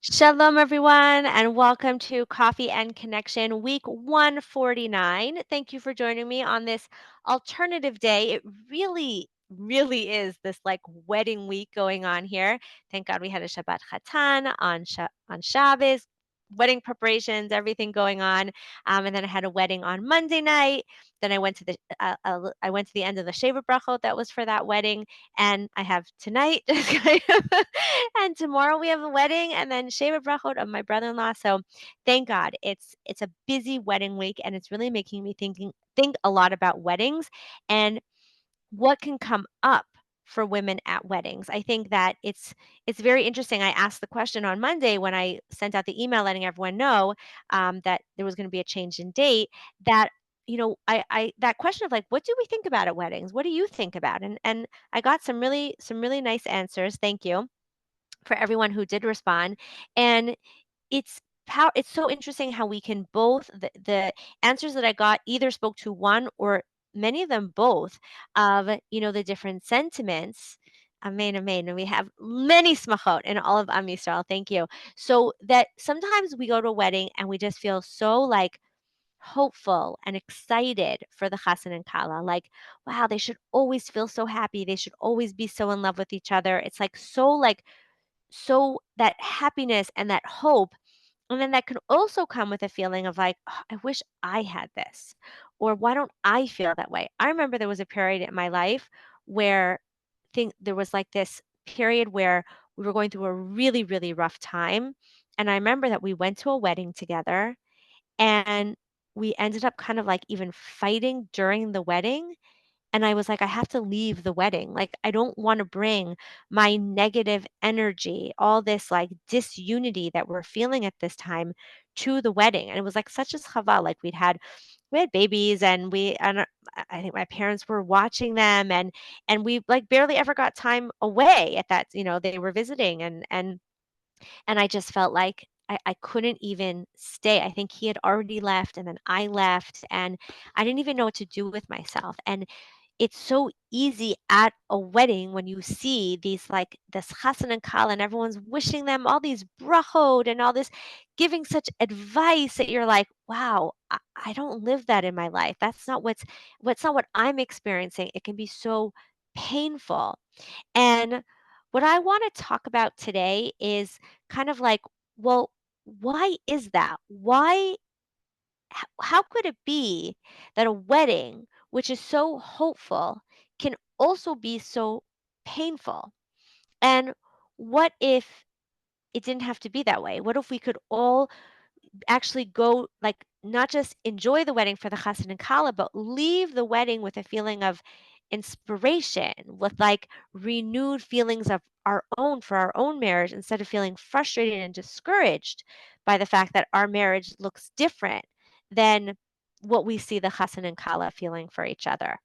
Shalom, everyone, and welcome to Coffee and Connection, week 149. Thank you for joining me on this alternative day. It really is this like wedding week going on here. Thank God we had a Shabbat chatan on Shabbos, wedding preparations, everything going on. And then I had a wedding on Monday night. Then I went to the end of the Shavuot brachot that was for that wedding, and I have tonight, and tomorrow we have a wedding, and then Sheva Brachot of my brother-in-law. So thank God it's a busy wedding week, and it's really making me think a lot about weddings and what can come up for women at weddings. I think that it's very interesting. I asked the question on Monday when I sent out the email letting everyone know that there was going to be a change in date. That I that question of like, what do we think about at weddings? What do you think about? And I got some really nice answers. Thank you for everyone who did respond. And it's so interesting how we can both the answers that I got either spoke to one or many of them both of the different sentiments. Amen, amen. And we have many smachot in all of Am Yisrael. Thank you. So that sometimes we go to a wedding and we just feel so like hopeful and excited for the chassan and kallah. Like, wow, they should always feel so happy. They should always be so in love with each other. It's like so that happiness and that hope. And then that can also come with a feeling of like, "Oh, I wish I had this, or why don't I feel that way?" I remember there was a period in my life where there was like this period where we were going through a really rough time. And I remember that we went to a wedding together, and we ended up kind of like even fighting during the wedding, and I was like, "I have to leave the wedding. Like, I don't wanna bring my negative energy, all this, like, disunity that we're feeling at this time to the wedding." And it was, like, such a chava, like, we had babies, and I think my parents were watching them, and we, like, barely ever got time away at that. They were visiting, and I just felt like I couldn't even stay. I think he had already left, and then I left, and I didn't even know what to do with myself. And it's so easy at a wedding when you see these like this chassan and kala, and everyone's wishing them all these brachot and all this, giving such advice that you're like, wow, I don't live that in my life. That's not what's not what I'm experiencing. It can be so painful. And what I want to talk about today is kind of like, well, why is that? How could it be that a wedding, which is so hopeful, can also be so painful? And what if it didn't have to be that way? What if we could all actually go, like, not just enjoy the wedding for the chassan and kala, but leave the wedding with a feeling of inspiration, with like renewed feelings of our own for our own marriage, instead of feeling frustrated and discouraged by the fact that our marriage looks different than what we see the chassan and kala feeling for each other.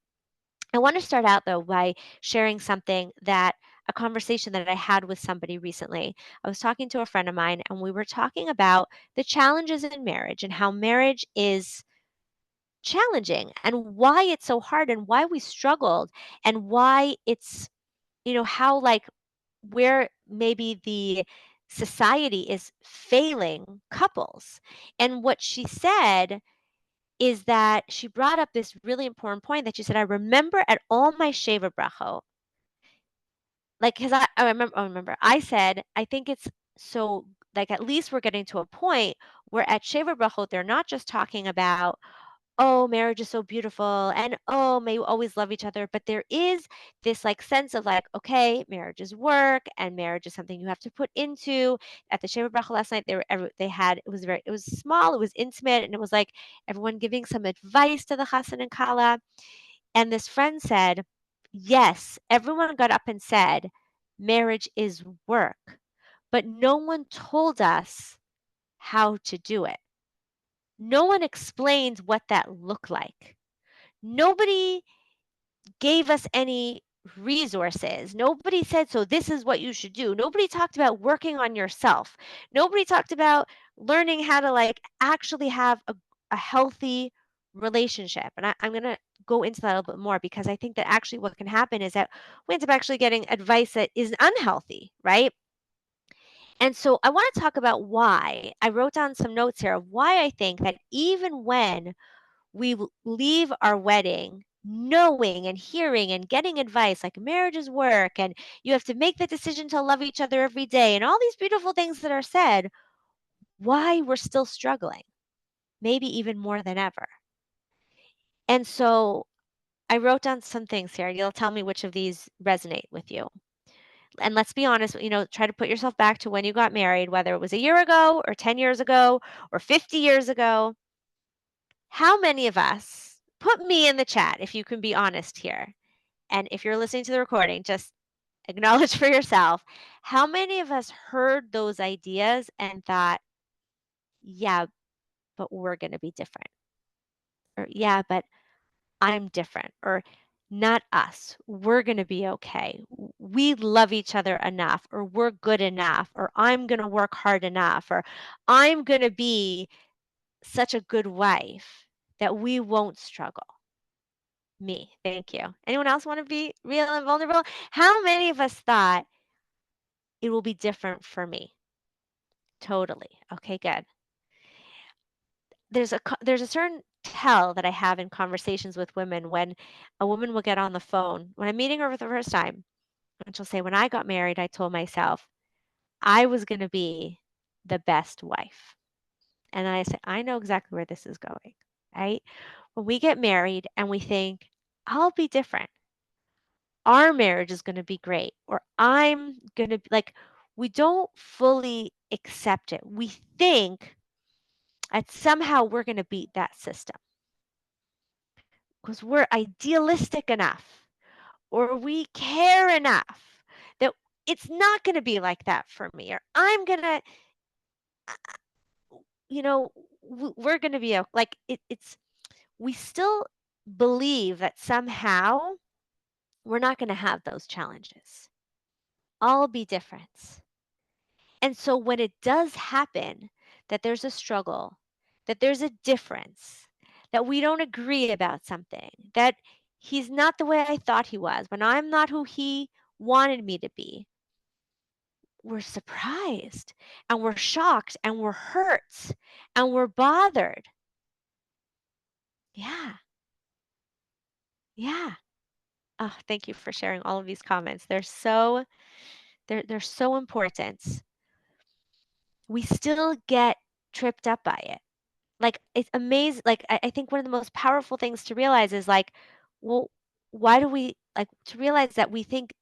I want to start out though by sharing something that a conversation that I had with somebody recently. I was talking to a friend of mine, and we were talking about the challenges in marriage and how marriage is challenging and why it's so hard and why we struggled, and why it's, how like where maybe the society is failing couples. And what she said is that she brought up this really important point, that she said, "I remember at all my Sheva brachot, like, because I remember I said, I think it's so, like, at least we're getting to a point where at Sheva brachot, they're not just talking about, oh, marriage is so beautiful, and oh, may you always love each other. But there is this like sense of like, okay, marriage is work, and marriage is something you have to put into. At the Sheva Bracha last night, they had, it was small, it was intimate, and it was like everyone giving some advice to the chassan and kala. And this friend said, yes, everyone got up and said, marriage is work, but no one told us how to do it. No one explained what that looked like. Nobody gave us any resources. Nobody said, so this is what you should do. Nobody talked about working on yourself. Nobody talked about learning how to like actually have a healthy relationship. And I'm going to go into that a little bit more, because I think that actually what can happen is that we end up actually getting advice that is unhealthy, right? And so I want to talk about why. I wrote down some notes here of why I think that even when leave our wedding knowing and hearing and getting advice like marriage is work and you have to make the decision to love each other every day and all these beautiful things that are said, why we're still struggling, maybe even more than ever. And so I wrote down some things here. You'll tell me which of these resonate with you. And let's be honest, try to put yourself back to when you got married, whether it was a year ago or 10 years ago or 50 years ago. How many of us, put me in the chat if you can be honest here. And if you're listening to the recording, just acknowledge for yourself. How many of us heard those ideas and thought, yeah, but we're going to be different? Or, yeah, but I'm different. Or, not us. We're going to be okay. We love each other enough, or we're good enough, or I'm going to work hard enough, or I'm going to be such a good wife that we won't struggle. Me. Thank you. Anyone else want to be real and vulnerable? How many of us thought it will be different for me? Totally. Okay, good. There's a certain tell that I have in conversations with women when a woman will get on the phone when I'm meeting her for the first time, and she'll say, "When I got married, I told myself I was going to be the best wife." And I say, "I know exactly where this is going." Right? When we get married and we think, "I'll be different. Our marriage is going to be great," or "I'm going to be like," we don't fully accept it. We think that somehow we're going to beat that system because we're idealistic enough or we care enough that it's not going to be like that for me, or I'm going to, you know, we're going to be like it's, we still believe that somehow we're not going to have those challenges. All be different. And so when it does happen that there's a struggle, that there's a difference, that we don't agree about something, that he's not the way I thought he was, when I'm not who he wanted me to be, we're surprised and we're shocked and we're hurt and we're bothered. Yeah. Yeah. Oh, thank you for sharing all of these comments. They're so important. We still get tripped up by it. Like, it's amazing. Like, I think one of the most powerful things to realize is like, well, why do we like to realize that we think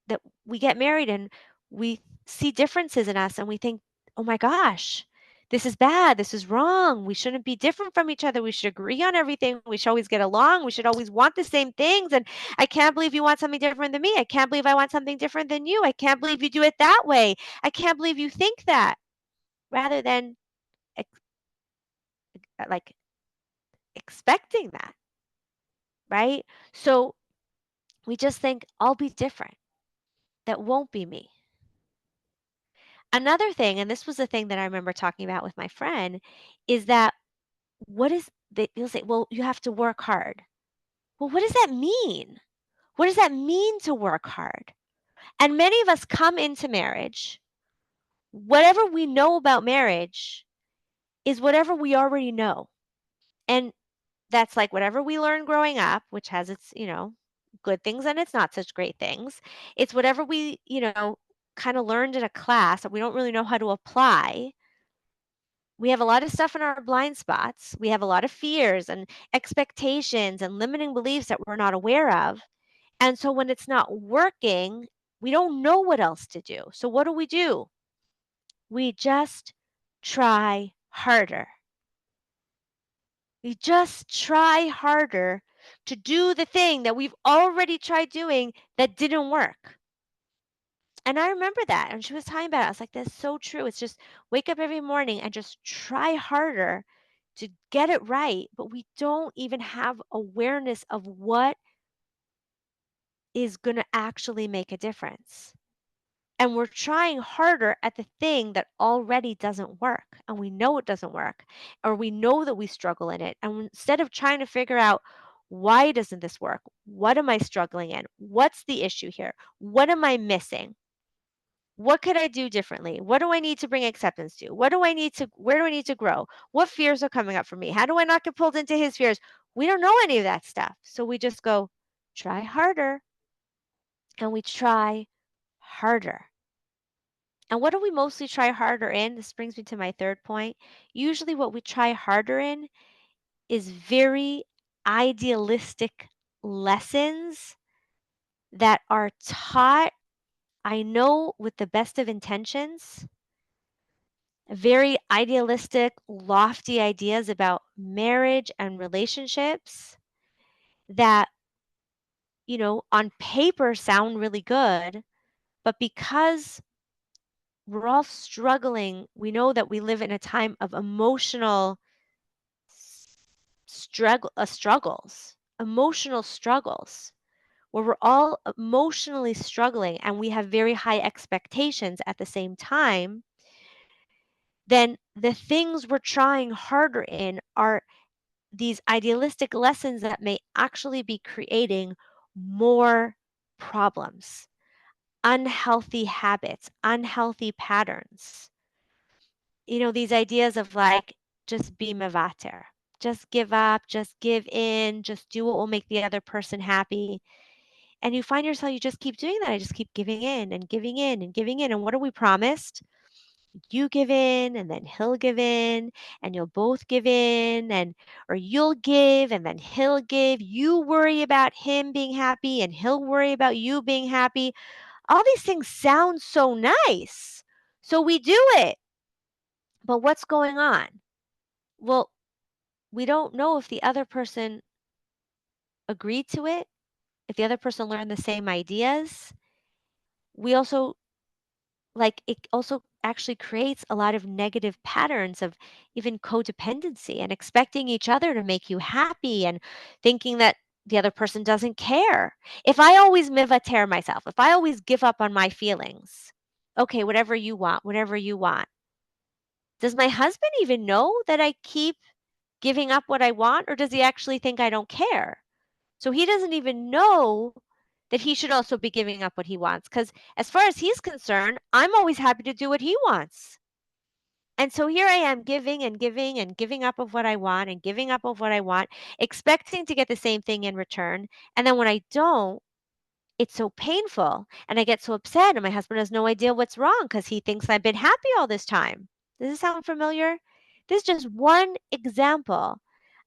that we get married and we see differences in us and we think, oh my gosh, this is bad. This is wrong. We shouldn't be different from each other. We should agree on everything. We should always get along. We should always want the same things. And I can't believe you want something different than me. I can't believe I want something different than you. I can't believe you do it that way. I can't believe you think that, rather than like expecting that, right? So we just think, I'll be different. That won't be me. Another thing, and this was the thing that I remember talking about with my friend, is that you'll say, well, you have to work hard. Well, what does that mean? What does that mean to work hard? And many of us come into marriage, whatever we know about marriage is whatever we already know. And that's like whatever we learned growing up, which has its, good things and its not such great things. It's whatever we, kind of learned in a class that we don't really know how to apply. We have a lot of stuff in our blind spots. We have a lot of fears and expectations and limiting beliefs that we're not aware of. And so when it's not working, we don't know what else to do. So what do? We just try harder. We just try harder to do the thing that we've already tried doing that didn't work. And I remember that. And she was talking about it. I was like, that's so true. It's just wake up every morning and just try harder to get it right. But we don't even have awareness of what is going to actually make a difference. And we're trying harder at the thing that already doesn't work. And we know it doesn't work, or we know that we struggle in it. And instead of trying to figure out, why doesn't this work? What am I struggling in? What's the issue here? What am I missing? What could I do differently? What do I need to bring acceptance to? Where do I need to grow? What fears are coming up for me? How do I not get pulled into his fears? We don't know any of that stuff. So we just go, try harder, and we try harder. And what do we mostly try harder in? This brings me to my third point. Usually, what we try harder in is very idealistic lessons that are taught, I know, with the best of intentions, very idealistic, lofty ideas about marriage and relationships that, on paper sound really good, but because we're all struggling, we know that we live in a time of emotional emotional struggles, where we're all emotionally struggling and we have very high expectations at the same time, then the things we're trying harder in are these idealistic lessons that may actually be creating more problems, unhealthy habits, unhealthy patterns. These ideas of like, just be mevater, just give up, just give in, just do what will make the other person happy. And you find yourself, you just keep doing that. I just keep giving in and giving in and giving in. And what are we promised? You give in and then he'll give in and you'll both give in, and or you'll give and then he'll give. You worry about him being happy and he'll worry about you being happy. All these things sound so nice. So we do it. But what's going on? Well, we don't know if the other person agreed to it, if the other person learned the same ideas. We also it also actually creates a lot of negative patterns of even codependency and expecting each other to make you happy and thinking that the other person doesn't care. If I always mivater myself, if I always give up on my feelings, okay, whatever you want. Does my husband even know that I keep giving up what I want, or does he actually think I don't care? So he doesn't even know that he should also be giving up what he wants, because as far as he's concerned, I'm always happy to do what he wants. And so here I am giving and giving and giving up of what I want and giving up of what I want, expecting to get the same thing in return. And then when I don't, it's so painful and I get so upset, and my husband has no idea what's wrong because he thinks I've been happy all this time. Does this sound familiar? This is just one example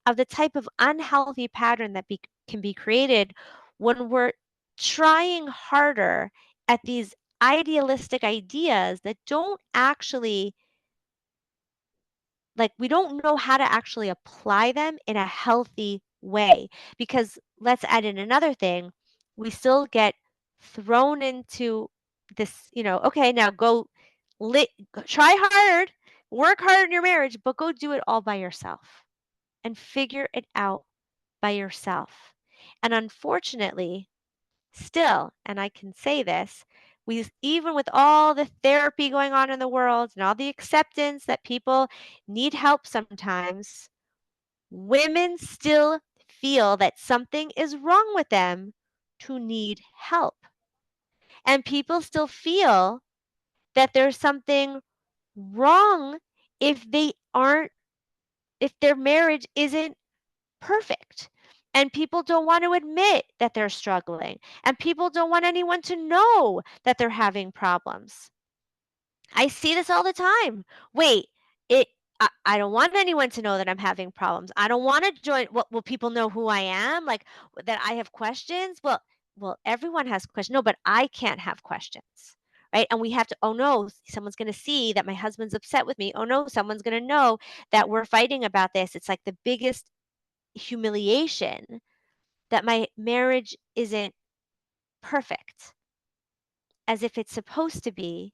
of the type of unhealthy pattern that can be created when we're trying harder at these idealistic ideas that don't actually, we don't know how to actually apply them in a healthy way. Because let's add in another thing, we still get thrown into this, okay, now try hard, work hard in your marriage, but go do it all by yourself and figure it out by yourself. And unfortunately, still, and I can say this, even with all the therapy going on in the world and all the acceptance that people need help sometimes, women still feel that something is wrong with them to need help. And people still feel that there's something wrong if if their marriage isn't perfect. And people don't want to admit that they're struggling. And people don't want anyone to know that they're having problems. I see this all the time. Wait, it I don't want anyone to know that I'm having problems. I don't want to join. What will people know who I am? Like that I have questions? Well, everyone has questions. No, but I can't have questions. Right? And we have to, oh no, someone's going to see that my husband's upset with me. Oh no, someone's going to know that we're fighting about this. It's like the biggest humiliation that my marriage isn't perfect as if it's supposed to be.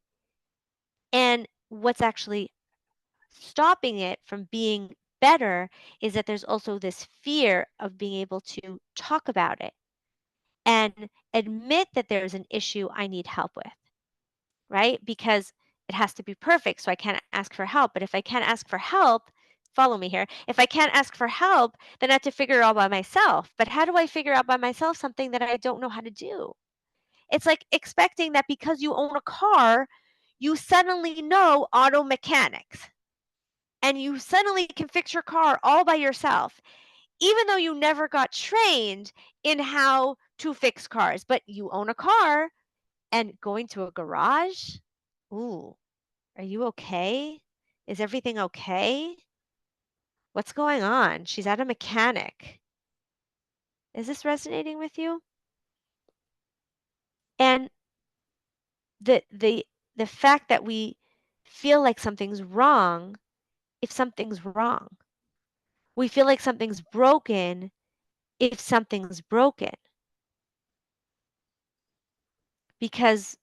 And what's actually stopping it from being better is that there's also this fear of being able to talk about it and admit that there's an issue I need help with, right? Because it has to be perfect. So I can't ask for help. But if I can't ask for help, follow me here. If I can't ask for help, then I have to figure it out by myself. But how do I figure out by myself something that I don't know how to do? It's like expecting that because you own a car, you suddenly know auto mechanics and you suddenly can fix your car all by yourself, even though you never got trained in how to fix cars, but you own a car and going to a garage. Ooh, are you okay? Is everything okay? What's going on? She's at a mechanic. Is this resonating with you? And the the the fact that we feel like something's wrong if something's wrong. We feel like something's broken if something's broken because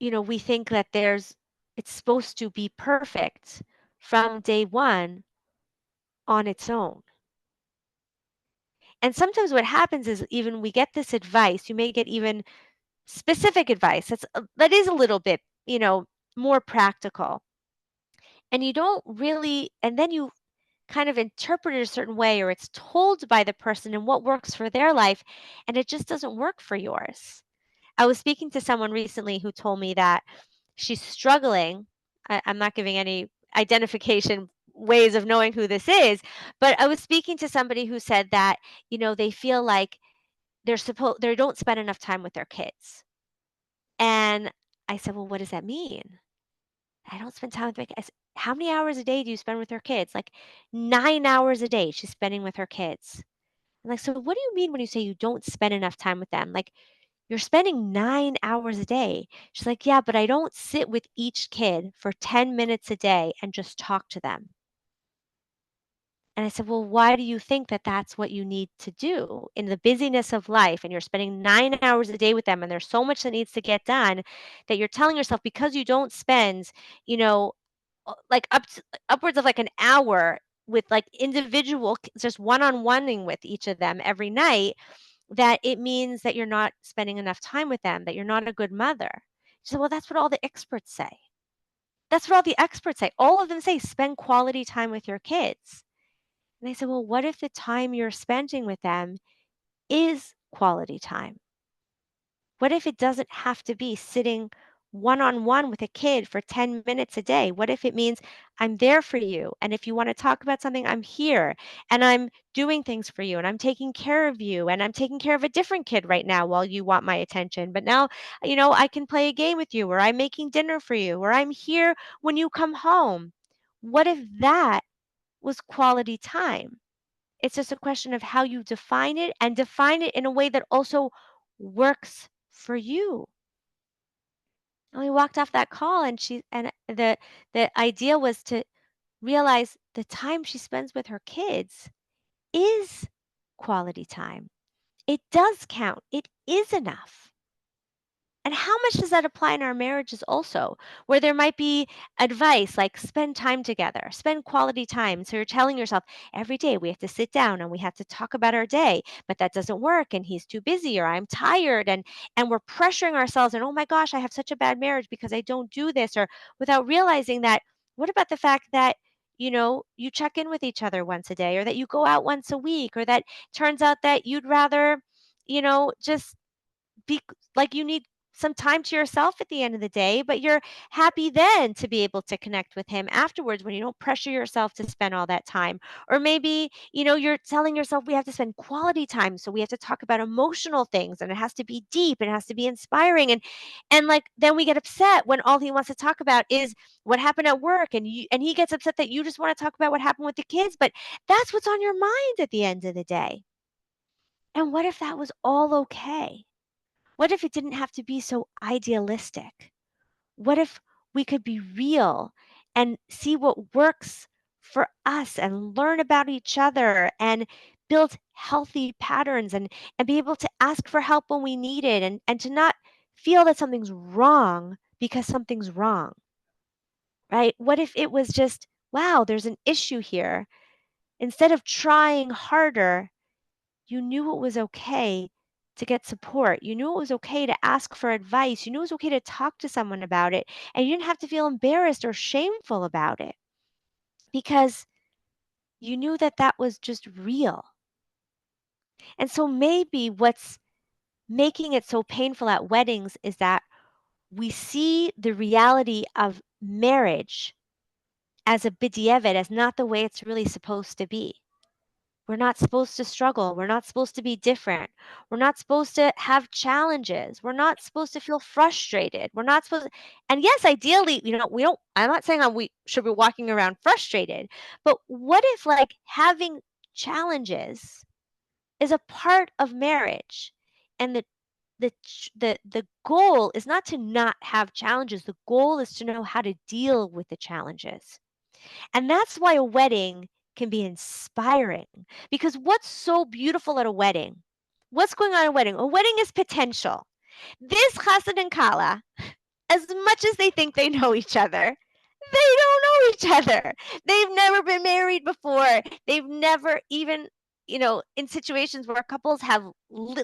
we think that it's supposed to be perfect from day 1 on its own. And sometimes what happens is even we get this advice, you may get even specific advice that is a little bit, more practical. And you don't really and then you kind of interpret it a certain way or it's told by the person and what works for their life and it just doesn't work for yours. I was speaking to someone recently who told me that she's struggling. I'm not giving any identification ways of knowing who this is, but I was speaking to somebody who said that, they feel like they don't spend enough time with their kids. And I said, "Well, what does that mean?" I don't spend time with my kids. How many hours a day do you spend with her kids? Like 9 hours a day she's spending with her kids. I'm like, so what do you mean when you say you don't spend enough time with them? Like you're spending 9 hours a day. She's like, yeah, but I don't sit with each kid for 10 minutes a day and just talk to them. And I said, well, why do you think that that's what you need to do in the busyness of life? And you're spending 9 hours a day with them, and there's so much that needs to get done that you're telling yourself because you don't spend, you know, like upwards of like an hour with like just one-on-oneing with each of them every night, that it means that you're not spending enough time with them, that you're not a good mother. She said, well, that's what all the experts say. That's what all the experts say. All of them say spend quality time with your kids. And I said, well, what if the time you're spending with them is quality time? What if it doesn't have to be sitting one on one with a kid for 10 minutes a day? What if it means I'm there for you? And if you want to talk about something, I'm here and I'm doing things for you and I'm taking care of you and I'm taking care of a different kid right now while you want my attention. But now, I can play a game with you or I'm making dinner for you or I'm here when you come home. What if that was quality time? It's just a question of how you define it and define it in a way that also works for you. And we walked off that call and the idea was to realize the time she spends with her kids is quality time. It does count. It is enough. And how much does that apply in our marriages also, where there might be advice like spend time together, spend quality time. So you're telling yourself every day we have to sit down and we have to talk about our day, but that doesn't work and he's too busy or I'm tired and we're pressuring ourselves and oh my gosh, I have such a bad marriage because I don't do this or without realizing that what about the fact that you check in with each other once a day or that you go out once a week or that turns out that you'd rather just be like you need some time to yourself at the end of the day, but you're happy then to be able to connect with him afterwards when you don't pressure yourself to spend all that time. Or maybe, you're telling yourself we have to spend quality time. So we have to talk about emotional things and it has to be deep and it has to be inspiring. And like then we get upset when all he wants to talk about is what happened at work and he gets upset that you just want to talk about what happened with the kids, but that's what's on your mind at the end of the day. And what if that was all okay? What if it didn't have to be so idealistic? What if we could be real and see what works for us and learn about each other and build healthy patterns and be able to ask for help when we need it and to not feel that something's wrong because something's wrong, right? What if it was just, wow, there's an issue here. Instead of trying harder, you knew it was okay to get support. You knew it was okay to ask for advice. You knew it was okay to talk to someone about it. And you didn't have to feel embarrassed or shameful about it because you knew that that was just real. And so maybe what's making it so painful at weddings is that we see the reality of marriage as a b'diavad, as not the way it's really supposed to be. We're not supposed to struggle. We're not supposed to be different. We're not supposed to have challenges. We're not supposed to feel frustrated. We're not supposed to, and yes, ideally, we don't, I'm not saying we should be walking around frustrated, but what if like having challenges is a part of marriage and the goal is not to not have challenges. The goal is to know how to deal with the challenges. And that's why a wedding can be inspiring because what's so beautiful at a wedding? What's going on at a wedding? A wedding is potential. This chassan and kallah, as much as they think they know each other, they don't know each other. They've never been married before. They've never even, in situations where couples have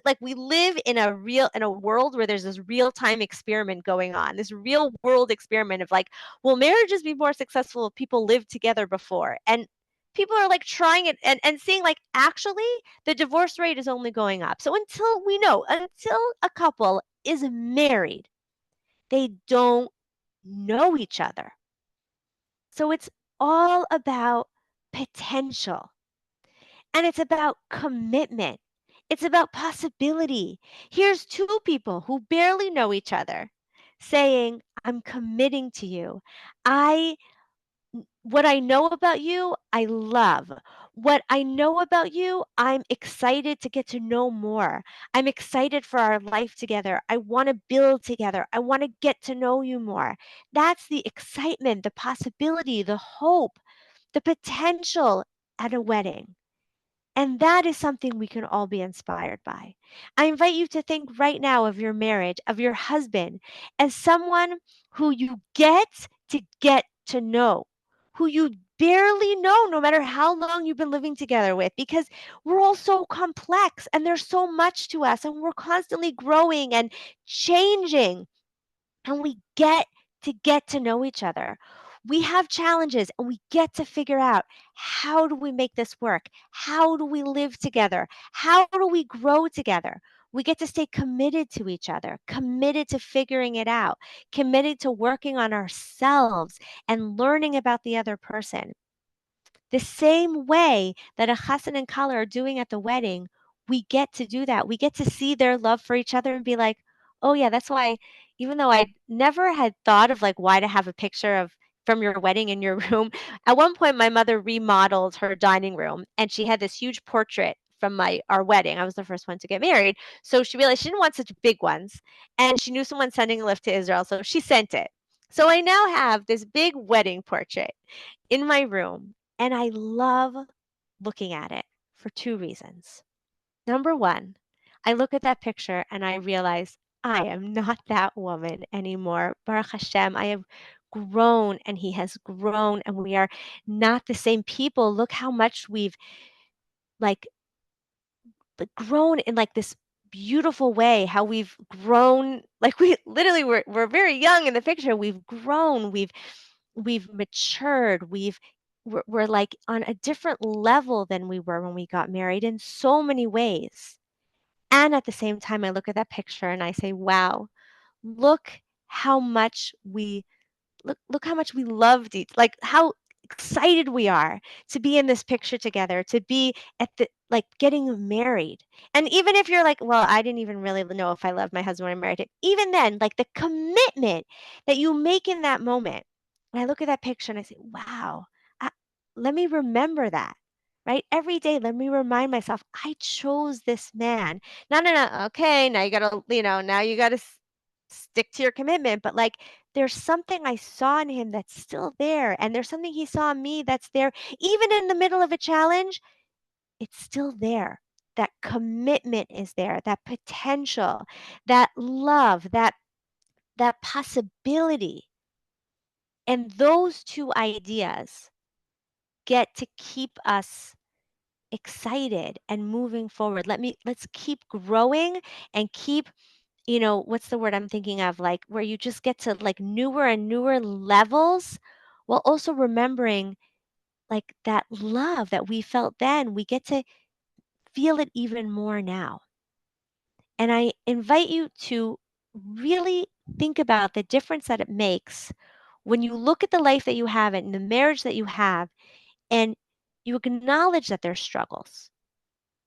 like we live in a world where there's this real-time experiment going on. This real world experiment of like, will marriages be more successful if people live together before? And people are like trying it and seeing like actually the divorce rate is only going up. So until a couple is married, they don't know each other. So it's all about potential and it's about commitment. It's about possibility. Here's two people who barely know each other saying, I'm committing to you. I What I know about you, I love. What I know about you, I'm excited to get to know more. I'm excited for our life together. I want to build together. I want to get to know you more. That's the excitement, the possibility, the hope, the potential at a wedding. And that is something we can all be inspired by. I invite you to think right now of your marriage, of your husband, as someone who you get to know, who you barely know, no matter how long you've been living together with, because we're all so complex and there's so much to us and we're constantly growing and changing and we get to know each other. We have challenges and we get to figure out how do we make this work? How do we live together? How do we grow together? We get to stay committed to each other, committed to figuring it out, committed to working on ourselves and learning about the other person. The same way that a chassan and kallah are doing at the wedding, we get to do that. We get to see their love for each other and be like, "Oh yeah, that's why." Even though I never had thought of like why to have a picture of from your wedding in your room. At one point, my mother remodeled her dining room, and she had this huge portrait from my our wedding. I was the first one to get married, so she realized she didn't want such big ones, and she knew someone sending a lift to Israel, so she sent it. So I now have this big wedding portrait in my room, and I love looking at it for two reasons. Number one, I look at that picture and I realize I am not that woman anymore. Baruch Hashem, I have grown and he has grown and we are not the same people. Look how much we've like grown in like this beautiful way, how we've grown like we literally we're very young in the picture. We've grown, we've matured, we're like on a different level than we were when we got married in so many ways. And at the same time, I look at that picture and I say, wow, look how much we look how much we loved each like how excited we are to be in this picture together, to be at the like getting married. And even if you're like, well, I didn't even really know if I loved my husband when I married him, even then, like the commitment that you make in that moment. And I look at that picture and I say, wow, I, let me remember that. Right? Every day, let me remind myself, I chose this man. No, no, no. Okay. Now you got to, now you got to stick to your commitment. But like, there's something I saw in him that's still there, and there's something he saw in me that's there. Even in the middle of a challenge, it's still there. That commitment is there, that potential, that love, that possibility. And those two ideas get to keep us excited and moving forward. Let's keep growing and keep what's the word I'm thinking of? Like where you just get to like newer and newer levels while also remembering like that love that we felt then, we get to feel it even more now. And I invite you to really think about the difference that it makes when you look at the life that you have and the marriage that you have and you acknowledge that there's struggles.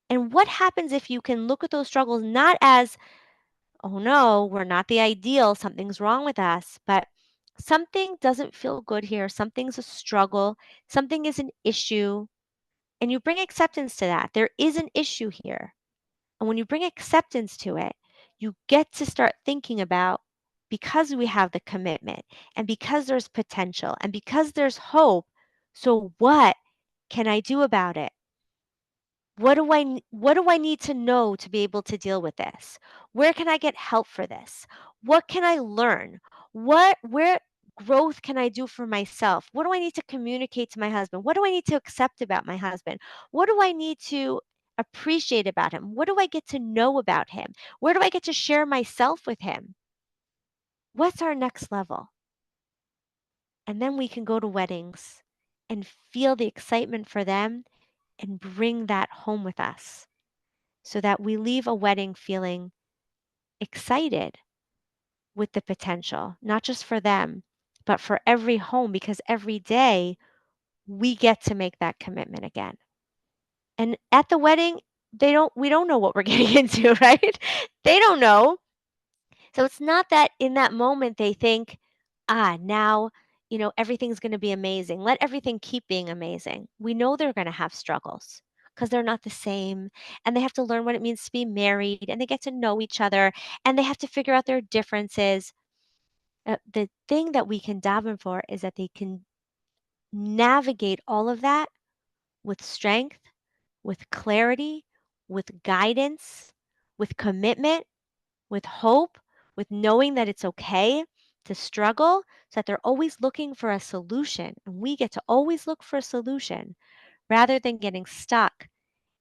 And what happens if you can look at those struggles not as, oh no, we're not the ideal, something's wrong with us, but something doesn't feel good here, something's a struggle, something is an issue, and you bring acceptance to that. There is an issue here. And when you bring acceptance to it, you get to start thinking about, because we have the commitment and because there's potential and because there's hope, so what can I do about it? What do I need to know to be able to deal with this? Where can I get help for this? What can I learn? Where growth can I do for myself? What do I need to communicate to my husband? What do I need to accept about my husband? What do I need to appreciate about him? What do I get to know about him? Where do I get to share myself with him? What's our next level? And then we can go to weddings and feel the excitement for them and bring that home with us, so that we leave a wedding feeling excited with the potential, not just for them, but for every home, because every day we get to make that commitment again. And at the wedding, we don't know what we're getting into, right? They don't know. So it's not that in that moment they think, now, everything's going to be amazing. Let everything keep being amazing. We know they're going to have struggles because they're not the same, and they have to learn what it means to be married, and they get to know each other, and they have to figure out their differences. The thing that we can daven for is that they can navigate all of that with strength, with clarity, with guidance, with commitment, with hope, with knowing that it's okay to struggle, so that they're always looking for a solution. And we get to always look for a solution rather than getting stuck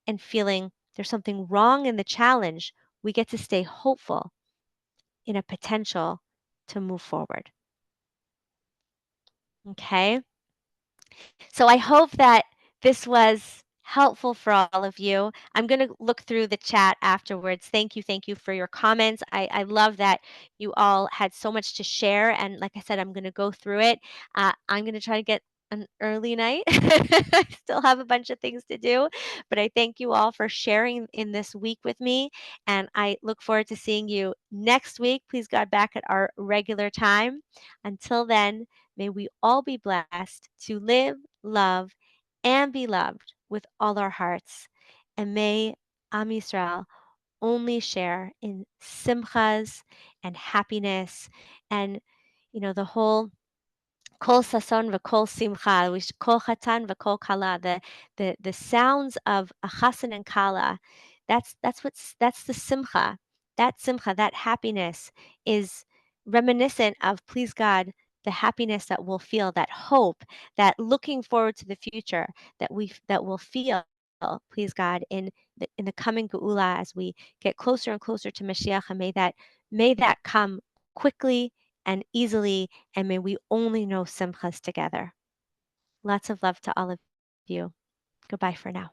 and feeling there's something wrong in the challenge. We get to stay hopeful in a potential to move forward. Okay. So I hope that this was helpful for all of you. I'm going to look through the chat afterwards. Thank you. Thank you for your comments. I love that you all had so much to share. And like I said, I'm going to go through it. I'm going to try to get an early night. I still have a bunch of things to do, but I thank you all for sharing in this week with me. And I look forward to seeing you next week. Please God back at our regular time. Until then, may we all be blessed to live, love, and be loved with all our hearts. And may Am Yisrael only share in simchas and happiness and, the whole kol sason v'kol simcha, which kol chatan v'kol kallah, the sounds of a chassan and kallah. That's the simcha. That simcha, that happiness is reminiscent of, please God, the happiness that we'll feel, that hope, that looking forward to the future that we'll feel, please God, in the coming geula as we get closer and closer to Mashiach. And may that come quickly and easily, and may we only know simchas together. Lots of love to all of you. Goodbye for now.